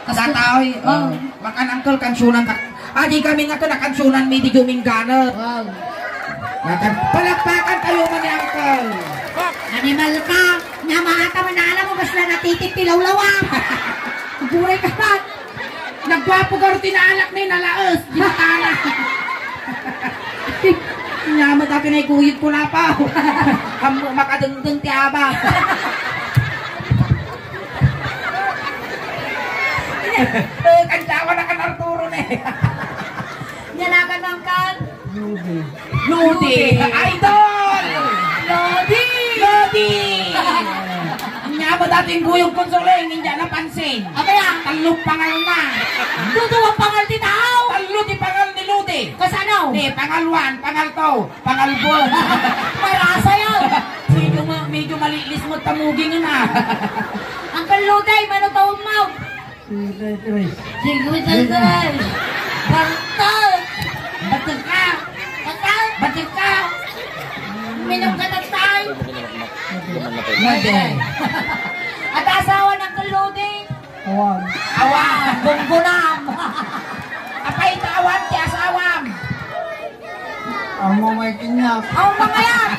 Dataoy. Makan angkel kansunan ka. Di kami nga kansunan mi di gumingana. Wow. Makan palakpakan kayo man ni angkel. Animal ka. Namata man na alam mo basta natitip tilawlawa. Buray ka ba? Nagwapo ka rin tinaanak ni nalaos. Ginatana. Nyamad ako na ikuyit ko na pa. Makadungdung ti aba. Kansawa na kan Arturo na eh. Nyalagan ng kan. Ludi. Idol. Lodi. Nyamad ating buyog konsoleng. Hindi na pansin. Abaya. Talong pangal na. Dudu ang pangal ti tao. Talo di pangal ni Ludi. Kasano? Di, pangal 1, pangal 2, pangal 4. May rasa yan. Medyo malilis mo tamugin na. Ang kaluday, manutawag mo. Sigwitay. Bartol. Batil ka. Batil ka. Minom ka ng tayo. Made. At asawa ng kaluday. Awan. Bunggunam. Apay tawan ti asawam. Ang mga kinyak. Ang mga yan.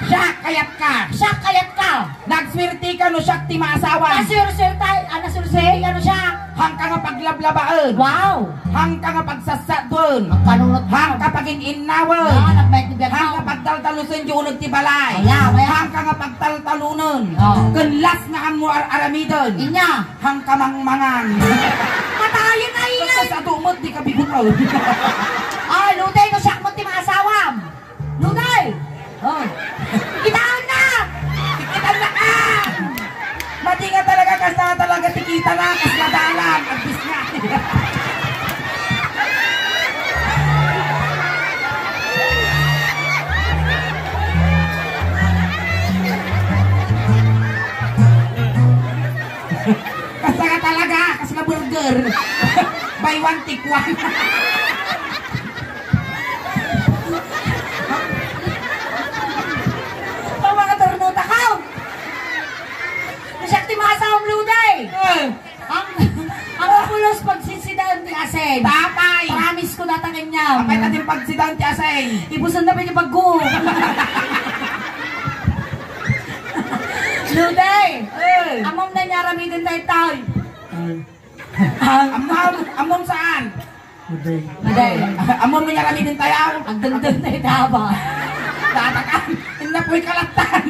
Siya kayat ka. Siya kayat ka. Nagswerte ka no siya ti maasawan. Nasir-sir tayo. Nasir-sir ano siya. Hang ka nga paglablabaan. Wow. Hang ka nga pagsasatun. Ang panunot Hang ka pagin-inawan. nagbayad ni Biagaw. Hang ka pagtaltalusan yung unag ti balay. Maya. Hang ka nga pagtaltalunan. Oh. Kunlas nga ang mo aramidon. Inya. Hang ka mangmangan. Matayin na ingay. Sa tumot di ka bigunaw. Oh, luday ko siya mo ti mga asawam. Luday. Oh. Kitaan na. Tikitan na ka! Mati nga talaga kasi talaga tikita na kas madalang. Agbis nga. Kasi nga talaga kas na burger. Buy one take one. Ang pulos pagsisidaan ti Aseng. Tatay! Promise ko natangin niya. Apay natin pagsidang ti Aseng. Ibusan na pa niya pag-go. Luday! Amom na niya ramitin tayo tayo. Amom saan? Luday. Amom niya ramitin tayo. Ang dundun na itaba. Tatakan. Hindi po'y kalatan.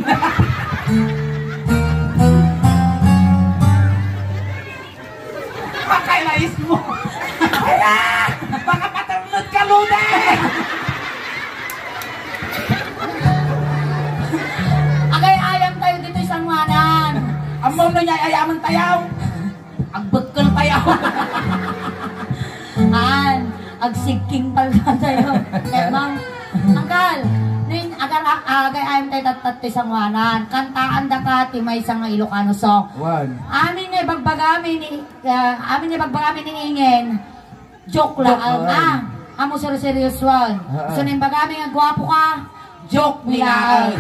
Pakailais mo. Baka patulod ka, Luday! Agay ayam tayo dito sa Sanwanan. Amom na niya ayaman tayo. Agbekal tayo. Agsigking palga tayo. Emang, angkal, agay ayam tayo tatat sa Sanwanan. Kantaan da ka, timay sa nga Ilocano song. Amin nga bagbagami ni Ingen. Joke lang. Amo seryoso. So ning bagami nga gwapo ka. Joke nila.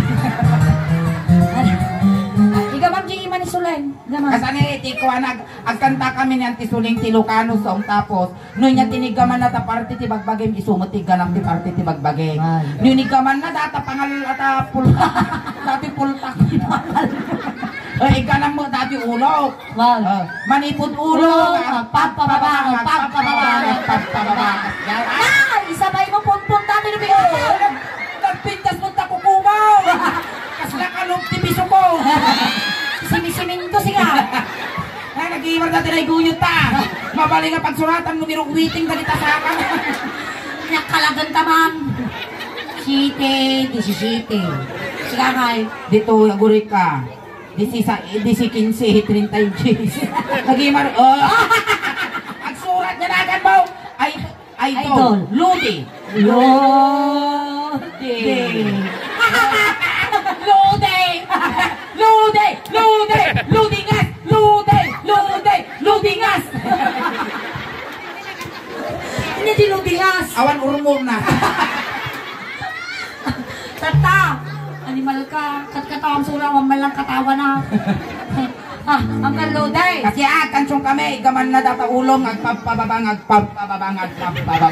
Ikaw ma'am G. Iman Isulen. Kasani tikuan agkanta kami ni Antisuling ti Ilocano song tapos no nya tinigaman na ta parte ti bagbagem isumot ti ganam ti parte ti bagbagem. Ninigaman na data pangal ata pulta. Dati pulta. Ganam mo dati ulo. Manipod ulo. Pagpababa. Isabay mo punpun dati na bigo. Nagpintas mo ta kukumaw. Kasla kalong ti biso ko. Simisimin ko siya. Nag-iwar natin ay guyot ta. Mabali nga pagsuratan mo nirong witing na ditasakan. Nakalagan tamang. Site. Siya ngay. Dito, agurik ka. Disi 15, 30 Gs. Nag-iwar, agsurat na nagan mo. Idol. Ludi. Ludingas. Ini di Ludingas. Awan urmur na. Tata, animal ka. Katawan surang, malang katawa na. Uncle Luday. Kasi kansyon kami, gaman na data ulong, agpapababang, agpapababa.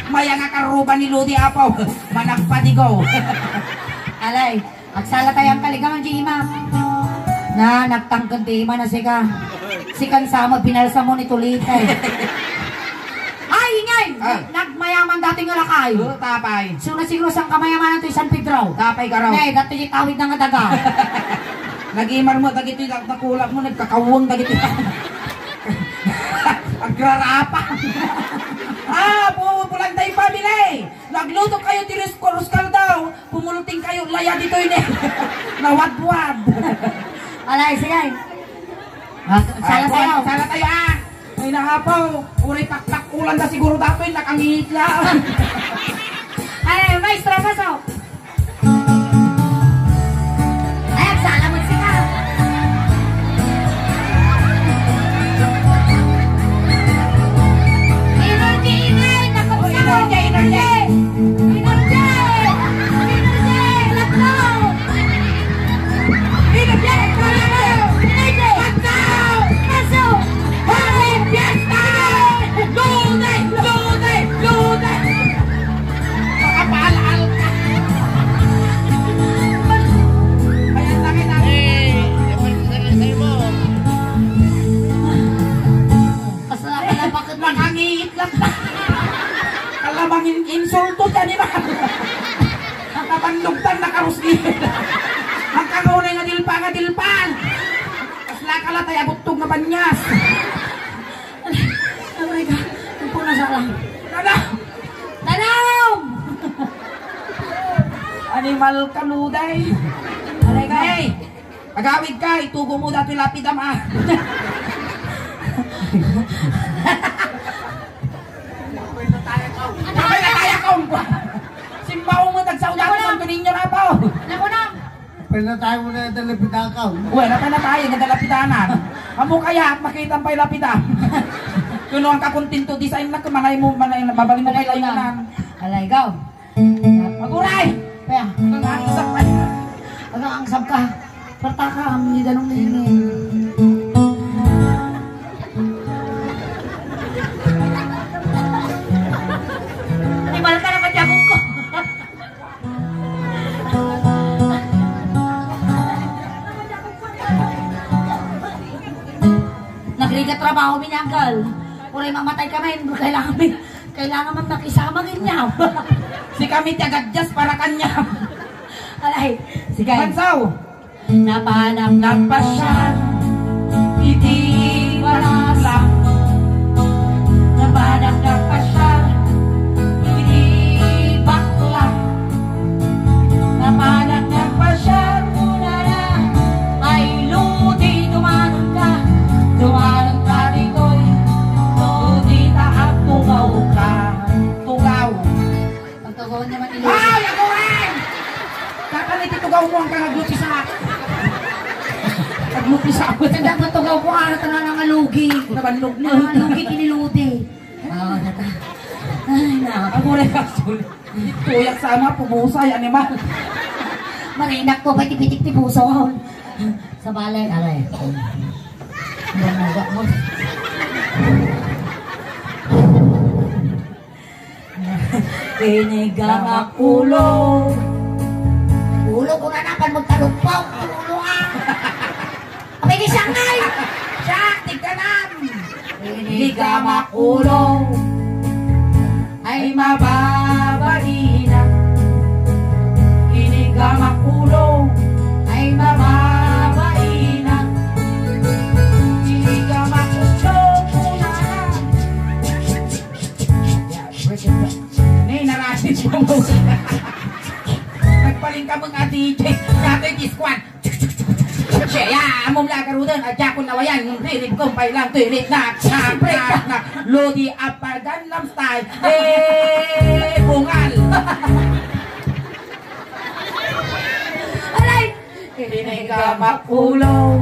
Maya nga karuban ni Ludi Apaw, managpadigaw. Alay, agsala tayong kaligaman, Jima. Na, nagtangkad di man na sika. Sikan sama, binalsa mo ni Tulitay. Ay, ingay! Nagmayaman dating nga lakay. Tapay. Siguro sang kamayaman ito San Pedro. Tapay ka raw. Nay, dato yung kawit ng daga. Nag-imar mo, dagito yung nakulak mo, nagkakawang dagito. Agrarapa. Pulang tayo pamilya. Nagluto kayo, tiris koruskal daw. Pumuluting kayo, laya dito yun eh. Nawad-wad. Alay, sige. Sala sayaw. Sala tayo Ay nahapaw. Uray pakpak ulan na siguro dato yun, nakangihit lang. Alay, maestro, pasok. Ay, agsala mo sika. Kalamangin insulto dyan iba. Ang kapandugtan na karusgin. Ang kakunay nga dilpan. Kasla kalatay agutog na banyas. Oh my God, ang puna sa lang. Tanaw! Animal kaluday. Alay ka. Hey! Pagawid ka, itugo mo dati lapidam Napay na kaya kong simbaw mo tagsaw dati sa ninyo na po. Nakunang. Pinatay mo na yung dalapitan ka. Uwe, napay na tayo, nagdalapidanan. Amo kaya, makita pa'y lapida. Kuno ang kakuntinto design na kumanay mo, mabali mo kayo layanan. Alay, gaw. Maguray! Kaya, Nangangsak pa. nag-aangsab ka. Parta ka, hindi ganong nilin. Animal ka na kadyabong ko. Nagligat trabaho minanggal. Uray mamatay kami, kailangan man makisama ganyan. Si kami tiyagadjas para kanya. Alay, sige. Bansaw! Napanap Nagpasyan, hindi walang. Napanap nagpasyan, hindi bakla. Napanap nagpasyan, muna na. Ay Ludi, dumanon ka dito'y. Ludi, taak, tugaw ka. Tugaw. Pagtugawan naman ilo. Ay, ako rin! Kakalit itugaw mo ang kangaglupi sa Naglupi sa ako. Tanda mo tugaw ko ara tanan nga lugi. Nabanlog na. Lugi kiniludi. Nata. Ay, na. Ako rin kasul. Tuyak sama, pumusay, animal. Marinak ko, pati pitik ti puso ko. Sa balay, alay. Naga mo. Pinigang ang ulo. Ulo ko na napan magtalumpaw. Ulo ka. Apay ni sangay. Siya, tigkanan. Pinigang ang ulo. Ay mababalina. Inigang ang ulo. Ay mababalina. Inigang ang ulo. Nay, narasin mo mo. Nagpaling ka mga DJ. Nato yung squad. Siya, amom lang karudan. Adya ko nawayan. Ririb kong pailang. Ririb na. Break na. Lodi apa Gangnam Style. Bungal. Alay. Inigang ang ulo.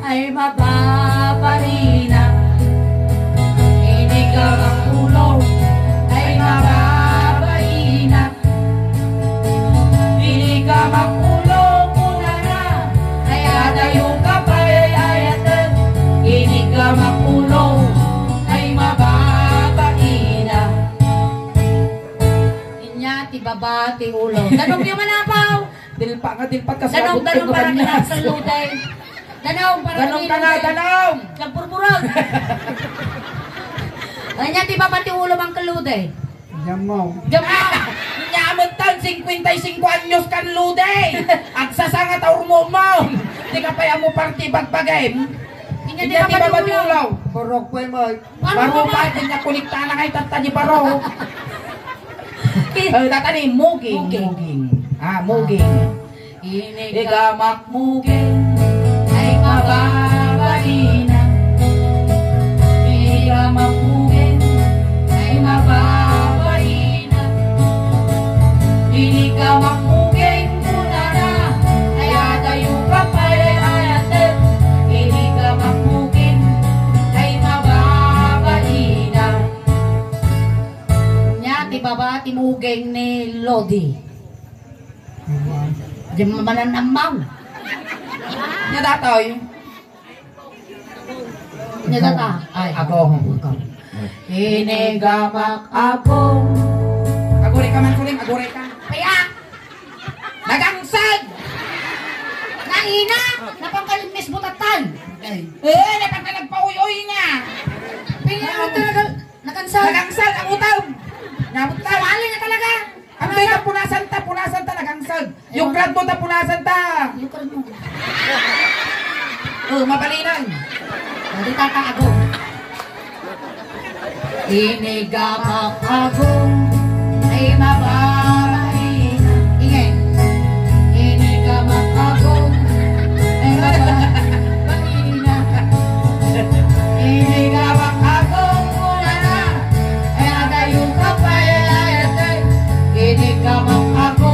Ay mababalina. Inigang ang ulo. Ay mababalina. Inigang ang ulo. Muna na. Kaya dayo ka pa'y baba, ti ulo. Danong yung manapaw. Dilpat ka sa Danong para kina sa luday. Danong para Danong ka na, danong! Nagpurpurog. Ay niya, di ba pati ulo mang kaluday? Jamaw. Nyamot tan 55 anyos kan luday. Agsasanga taur mo. Di ka pa mo party bagbagay. Hindi Hindi ba ba ulaw? Borok pa mo. Baro pa din niya kulikta na kay tata di baro. Tata ni muging. Muging. Igamak muging ay mababalina. Igamak muging ay mababalina. Igamak muging muna na kaya tayo kapay ayatin. Igamak muging ay mababalina. Nya, ti baba, timugeng ni Lodi. Di mananamaw. Nya datoy. Nya data. Ay ako. Inigamak ako. Agure ka man suling, agure ka. Kaya, Nagangsag! naina, napangkalimnis mo tatay. Dapat na nagpauyoy nga. Pingan mo talaga, nakansal. Nagangsag ang utaw. Nyabot ka. Sawali na talaga. Ang may punasan ta nagangsag. Yung grad mo ta punasan ta. Yung karoon mo. Mabalinan. Hindi tata ako. Inigamak ako ay mababalina. Ingay. Inigamak ako ay mababalina. Inigamak ako muna na. Ay agayong kapayayatay. Inigamak ako.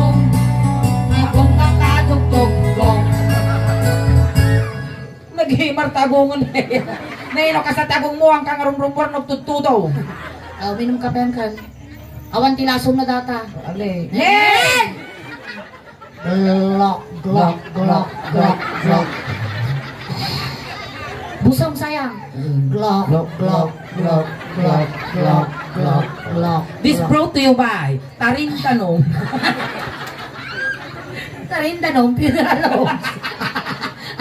Akong kakadugtog ko. Naghimar tagungan na yan. Naino ka sa tagong mo ang kangarumrumpor nagtutudaw. Minum ka pa yan kan. Awan tilasong na data. Ale. Hey! Glok, glok, glok, glok, glok. Busong sayang. Glok, glok, glok, glok, glok, glok, glok. This brought to you by Tarin Tanong. Tarindanom, Puralom.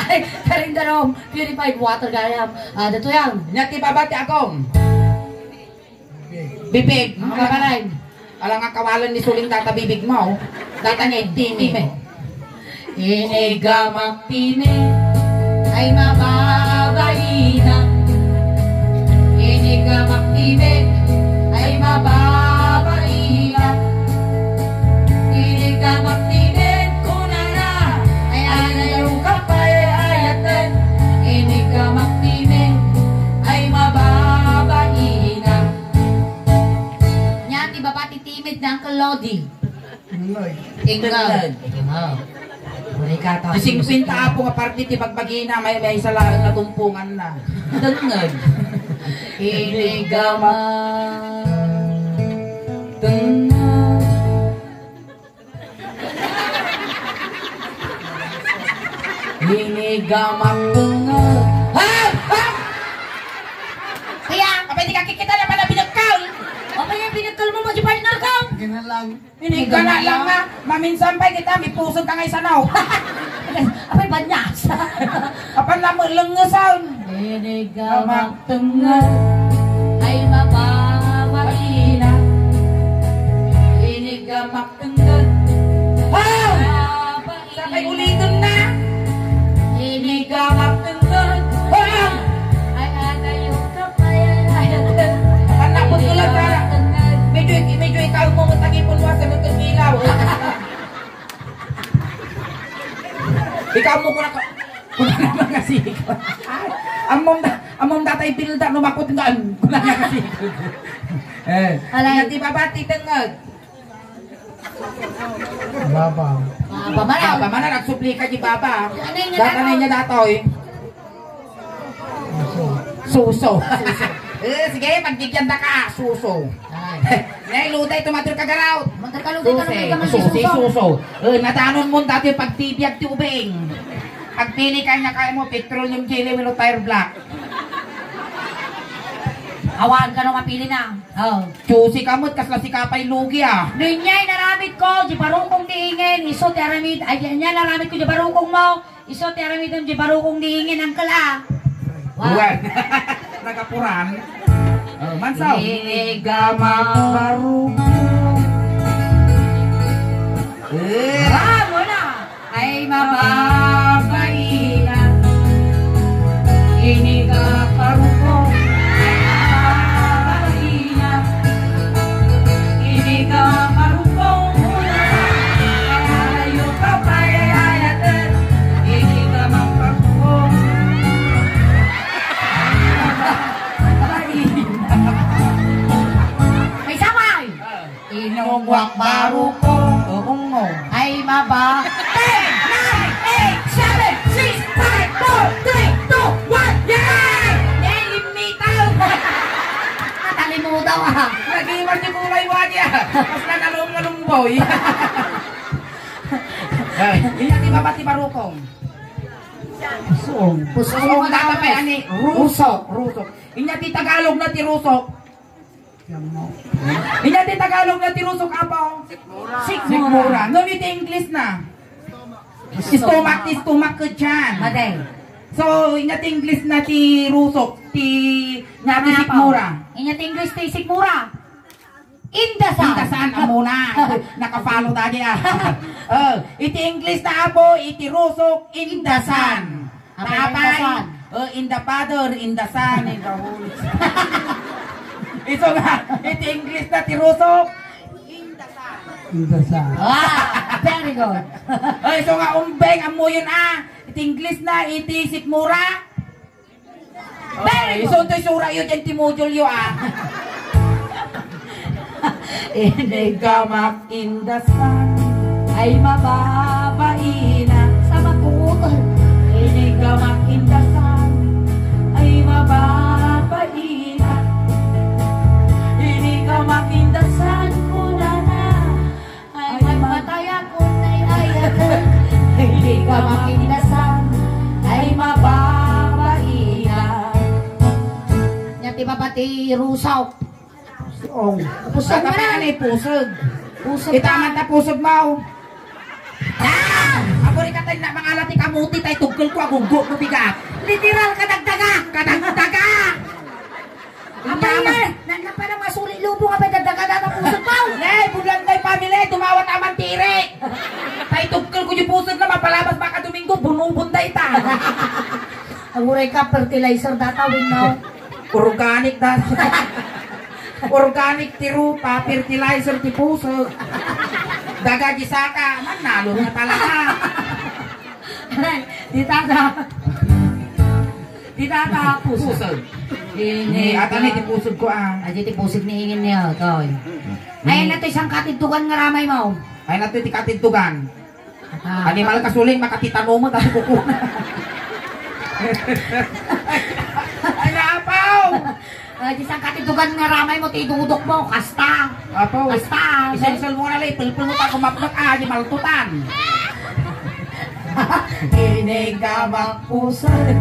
Ay, Tarindanom, purified water gayam. Dito yan. Nyati babati akong. Bibig. Mga kabalay. Alang nga kawalan ni Suling data bibig mo. Data niya itini. Inigamak tini ay mababalina. Inigamak tini ay mababalina. Inigamak tini kunana ay anayong kapay ayaten. Inigamak tini ay mababalina. Nyati babati timid ng kalodi. Ingag. Ising pinta po nga party ti bagbagina may isa lang natumpungan na. Dangag. Inigamak Dangag. Inigamak dangag. Ha! Ha! Kaya, Kapag di ka kikita na pala binagkal. o kaya pinagkal mo mo di partner ka? Ginalang. Hinigana lang nga. Maminsan pa kita, may pusog ka ngay sanaw. Apay banyas. Kapan na mo langasan. Inigamak tengah ay mababalina. Inigamak tengah. Ha! Sakay ulitin na. Inigamak tengah. Ha! Ay ada yung kapayan. Anak mo tulad ka. Medyo ikaw mo matagipon mo sa nutong ilaw. Ikaw mo kuna naman kasi ikaw. Amom datay pilda numakot nga kuna nga kasi. Alay. Di babati tengag. Baba. Pamanaw. Mana nagsuplika di baba. Ano yung Data na niya datoy. Suso. Sige, pagbigyan na ka. Suso. Nay, lutay, tumatur ka garaw. Magkakalugay ka Susi, suso. Natanon mo dati pagtibiyag tubing. Pagpili ka niya kaya mo, petroleum jelly, tire black. Awan ka nung mapili na. Oh. Chusi kamot, kasla si kapay lugi ah. Ninyay naramit ko, di barukong diingin, iso ti aramid, ay niya naramit ko di barukong mo, iso ti aramid di barukong diingin, ang kala. Wow. Nagapuran. Oh, mansaw. Igamak barukong. Mo na. Ay mababaila. Iniga barukong. Inungwak baru ko. Oo. Ay maba. 10, 9, 8, 7, 6, 5, 4, 3, 2, 1, yeah! Nelimitaw! Nakalimutan ah. Nag-iwan niyo kulay wanya. Mas na nalong-nalungboy. Iyan di ba ti barukong? Pusong. Pusong tatapay ani. Rusok. Inya ti Tagalog na ti rusok. Yamaw. Inya ti Tagalog na ti rusok apaw. Sikmura. No ni ti English na. Stomach ke chan. Maday. So inya ti English na ti rusok ti na ti sikmura. Inya ti English ti sikmura. Indasan. Indasan amuna. Nakapalo tadi ah. Iti English na apo, iti rusok indasan. Tapay. In the Father, in the Son, in the Holy Spirit. Ito nga, iti English na ti rusok indasan. Indasan. Very good. Ito nga umbeng amo yun ah. Iti English na iti sikmura. Very good. Iso to sura yun yung timudulyo ah. Inigamak indasan ay mababaina sa makutol. Inigamak indasan ay mababaina. Inigamak indasan ko na ay mataya ko na'y ayatan. Inigamak indasan ay mababaina. Nyati ba pati rusaw? Pusong. Pusog Pusog na na ni pusog. Pusog Itaman na pusog mo. Ako rin katay na mga alati kamuti tay tugkol ko agugo no bigat. Literal kadagdaga. Kadagdaga. Apa yan? Nanapa na masuli lubo nga ba dagdaga na pusog mo? Nay, bulan tay pamilya tumawat aman tire. Tay tugkol ko yung pusog na mapalabas baka Domingo bunubon day ta. Ang uray ka fertilizer datawin mo. Organic da. Organic tirupa, fertilizer ti pusog. Daga gisaka, manalo na talaga. Di tata pusog. Ini ata ni ti pusog ko ang. Aji ti pusog ni ingin niyo, toy. Ay na to isang katitugan nga ramay mo. Ay nato ti katintugan. Animal kasuling makatitano mo dati kuko. Ay naapaw. Isang katitugan nga ramay mo, tidudok mo, kasta. Apo, Kasta. isensal mo na lang, pilpil mo tayo kumaplak di maltutan. Inigamak pusod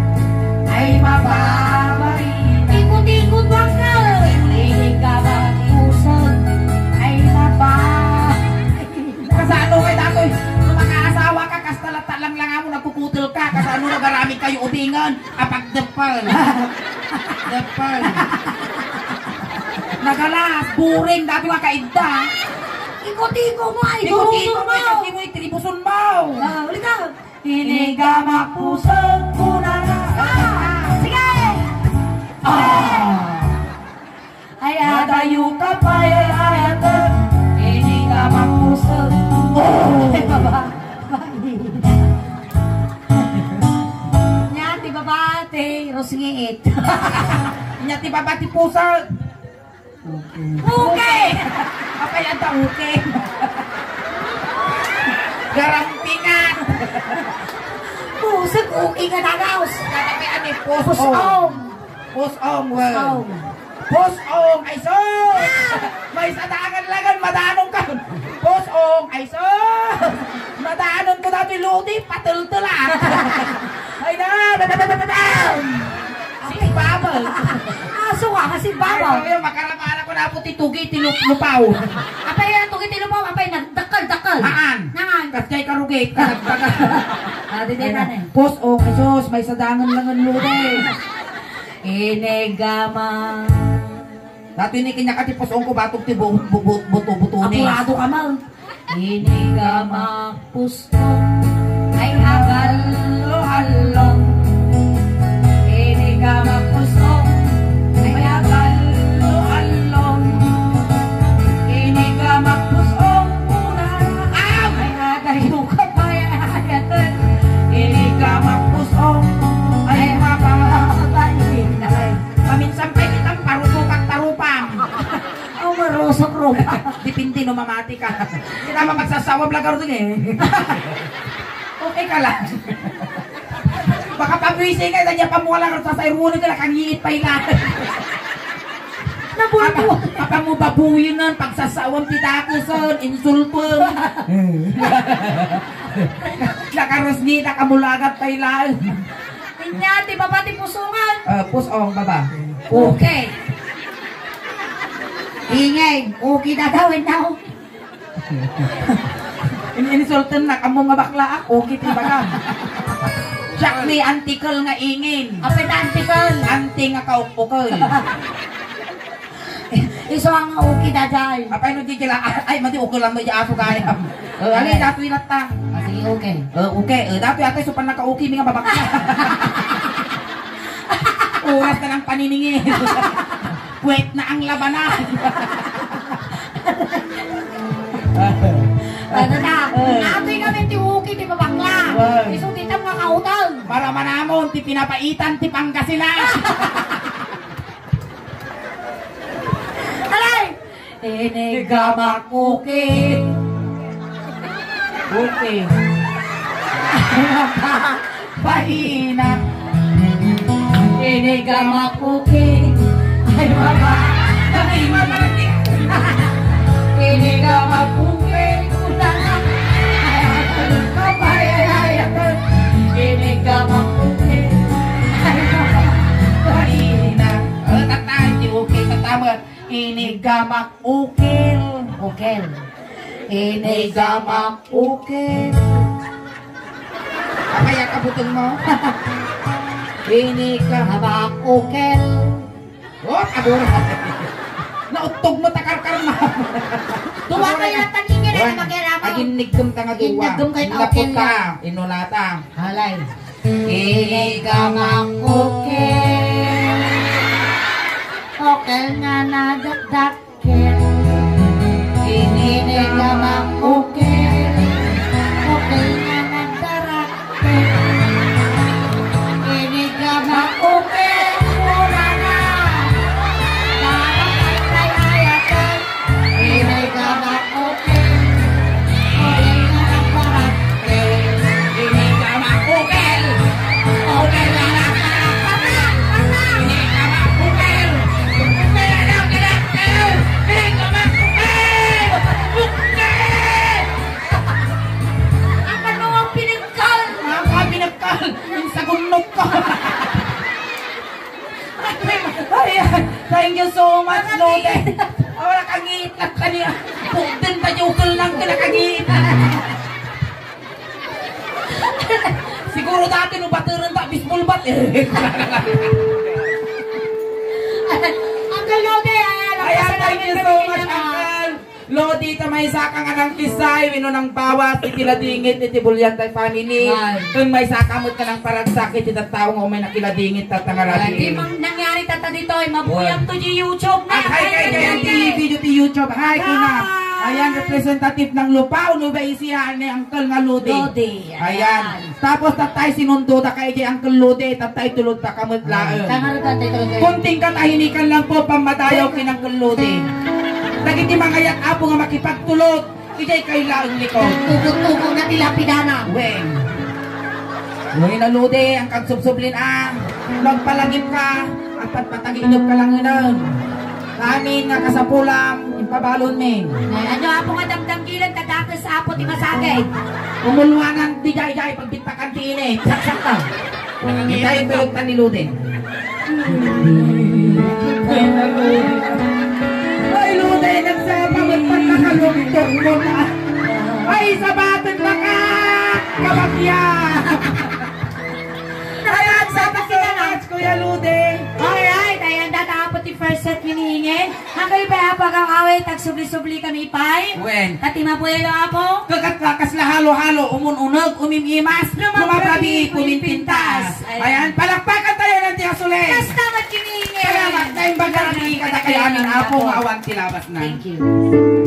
ay mababain. Ikot-ikot wag na. Inigamak pusod ay mababain. Kasano kayo datoy? Kung makaasawa ka, kastalata lang mo, nagkukutil ka. Kasano nagarami kayo ubingan? Apag depal. Depal. Nagalas, buring, dati nga kaigda. Ikot-ikot mo, ay Iko-iko mo, kasi mo itribusun mo. Uli ka. Inigamak pusod ko na Sige! Ay adayo ka pa, ay ayatan. Inigamak pusod. Ay, baba. Nyati babate, rosngiit. Nyati babati pusod. Okay! Apa yan ta uke? Garampingan. Pusog, okay ka nagaos. Katapi ani Pusong. pusong. Pusong, well. Pusong, ay so. May sadagan lagan, madanong ka. Pusong, ay so. Madanon ko dati ludi, patul-tulan. Ay na, si Babel. Aso ka. Kasi babaw. Ay, makarapaan ako na po titugi, tilupaw. Apay yan, tugi tilupaw, apay nagdakal. Haan. Nangan. Kasi karugit, kanagtaga. Didiran eh. Pos, oh, Jesus, may sadangan lang ang lude. Inegama. Dati ni kinyakatipos ko batog ti buto-buto ni. Apurado ka mal. Inegama pusto. Ay halo-halong. Inegama pusto. Ay halo-halong. Inegama pusto. Ay hagayo ka pa yan. Inigama puso, ay mapapagayin. Paminsan pa kitang parusukak tarupang. Oh, marusok ropa. Dipindi no mamati ka. Hindi naman magsasawab lang karoon eh. Okay ka lang. Baka pabwising ka, ganyan pa mo lang sa sairunod ka lang, kang hiit pa ilan. Nabulbo. Apa mo babuyin nun, pagsasawang pitakuson, insulpon. Nakaros ni, nakamulagat pa ilan. Inyati, babati pusungan. Pusong, baba. Okay. Ingay, okay na gawin na ako. Inisultan na kamo nga bakla ako, okay tibaga. Siyak ni antikal nga ingin. Apay na antikal. Anti nga kaupukal. Iso ang okay na dyan. Apay no di kila, ay mati ukol lang mo di aso kaya. Ali dato inata. Sige, okay. Okay, dato ate supan naka-okay mga babakla. Oras na ng paniningin. Wait na ang labanan. Ano na? Ato'y kami ti okay, di ba bakla? Iso titang mga kautang. Para manamon, ti pinapaitan, ti Pangasinan. Alay! Inigamak okay. Okay. Pahina. Inigamak okay. Ay mama. Ay mama. Inigamak okay. Kunana. Ay inigamak okay. Ay mama. Pahina. Tatay, di okay, tatamat. Inigamak ukil. Okay. Inigamak okay. Kaya kabutong mo. Inigamak okay. oh, abura. Nautog mo takarkar na. Tuwa kayo at taningin na magkirama. Aginigdum ta nga duwa. Ginigdum kayo na okay Naputa, inulata. Halay. Inigamak okay. Okay nga nadakdakin. Inigamak okay. Okay nga nadarakin. Inigamak okay. Mura na. Dapat ay ayatan. Inigamak okay. Okay nga nadarakin. Inigamak ukil. Okay nga nadarakin. Inigamak ukil. Ang ano ang pinagkal? Mga pinagkal. Yung sagunok ko. Ayan. Thank you so much, Lode. Wala kang iitlap ka niya. Pugdin pa ukil lang ka nakagiitan. Siguro dati nung batiran ta, bisbol bat eh. Uncle Lode, Ayan, thank you so much, Uncle. Lodi, tamay sakang anang kisay, wino ng bawas, itiladingit, itibulyan tayo family. Kung may sakamot ka ng paragsakit, itatawang o may nakiladingit, Di tatangarali. mang nangyari tata dito ay mabuyang to di YouTube na. Hi, kay video ti YouTube. Hi, kuna. Ayan, representative ng Lupao, Nueva Ecija, ni Uncle nga Lodi. Lodi, Ayan. Tapos tatay sinundo ta kay Uncle Lodi, tatay tulog ta kamot laeng. Tangar ka tayo talaga. Kunting katahinikan lang po, pamadayaw kinang Lodi. Nagiti mangayat apo nga makipagtulog, ijay kay laeng likod. Tugog-tugog na tilapidana. Weng. Weng na Lodi, ang kagsubsublin ang nagpalagip ka, at patpataginog ka lang nun. Amin nga kasapulam, ipabalon min. Ano apo nga damdamgilan tadakas sa apo ti masagay. Umulwangan di jay pagbitakan ti init. Saksak ka. Itay tulog ta ni Lodi. Ay, Luday, nagsabawat pa nakalugtong mo na. Ay, sabatin na ka! Kabakya! Ayan, salamat so much, Kuya Luday. Alright, ayan tatapot yung first set minihingin. Hanggang pa pag-away, tagsubli-subli kami pa'y. Wen. Tatima po yung ako. Kakas la halo-halo, umun-unag, umimimas, lumabrabi, kuminpintas. Ayan, palakpakan tayo ng Tia Sulen. Basta magkinihingin. Salamat tayong bagay, kata kaya amin apong awan tilabas na. Thank you.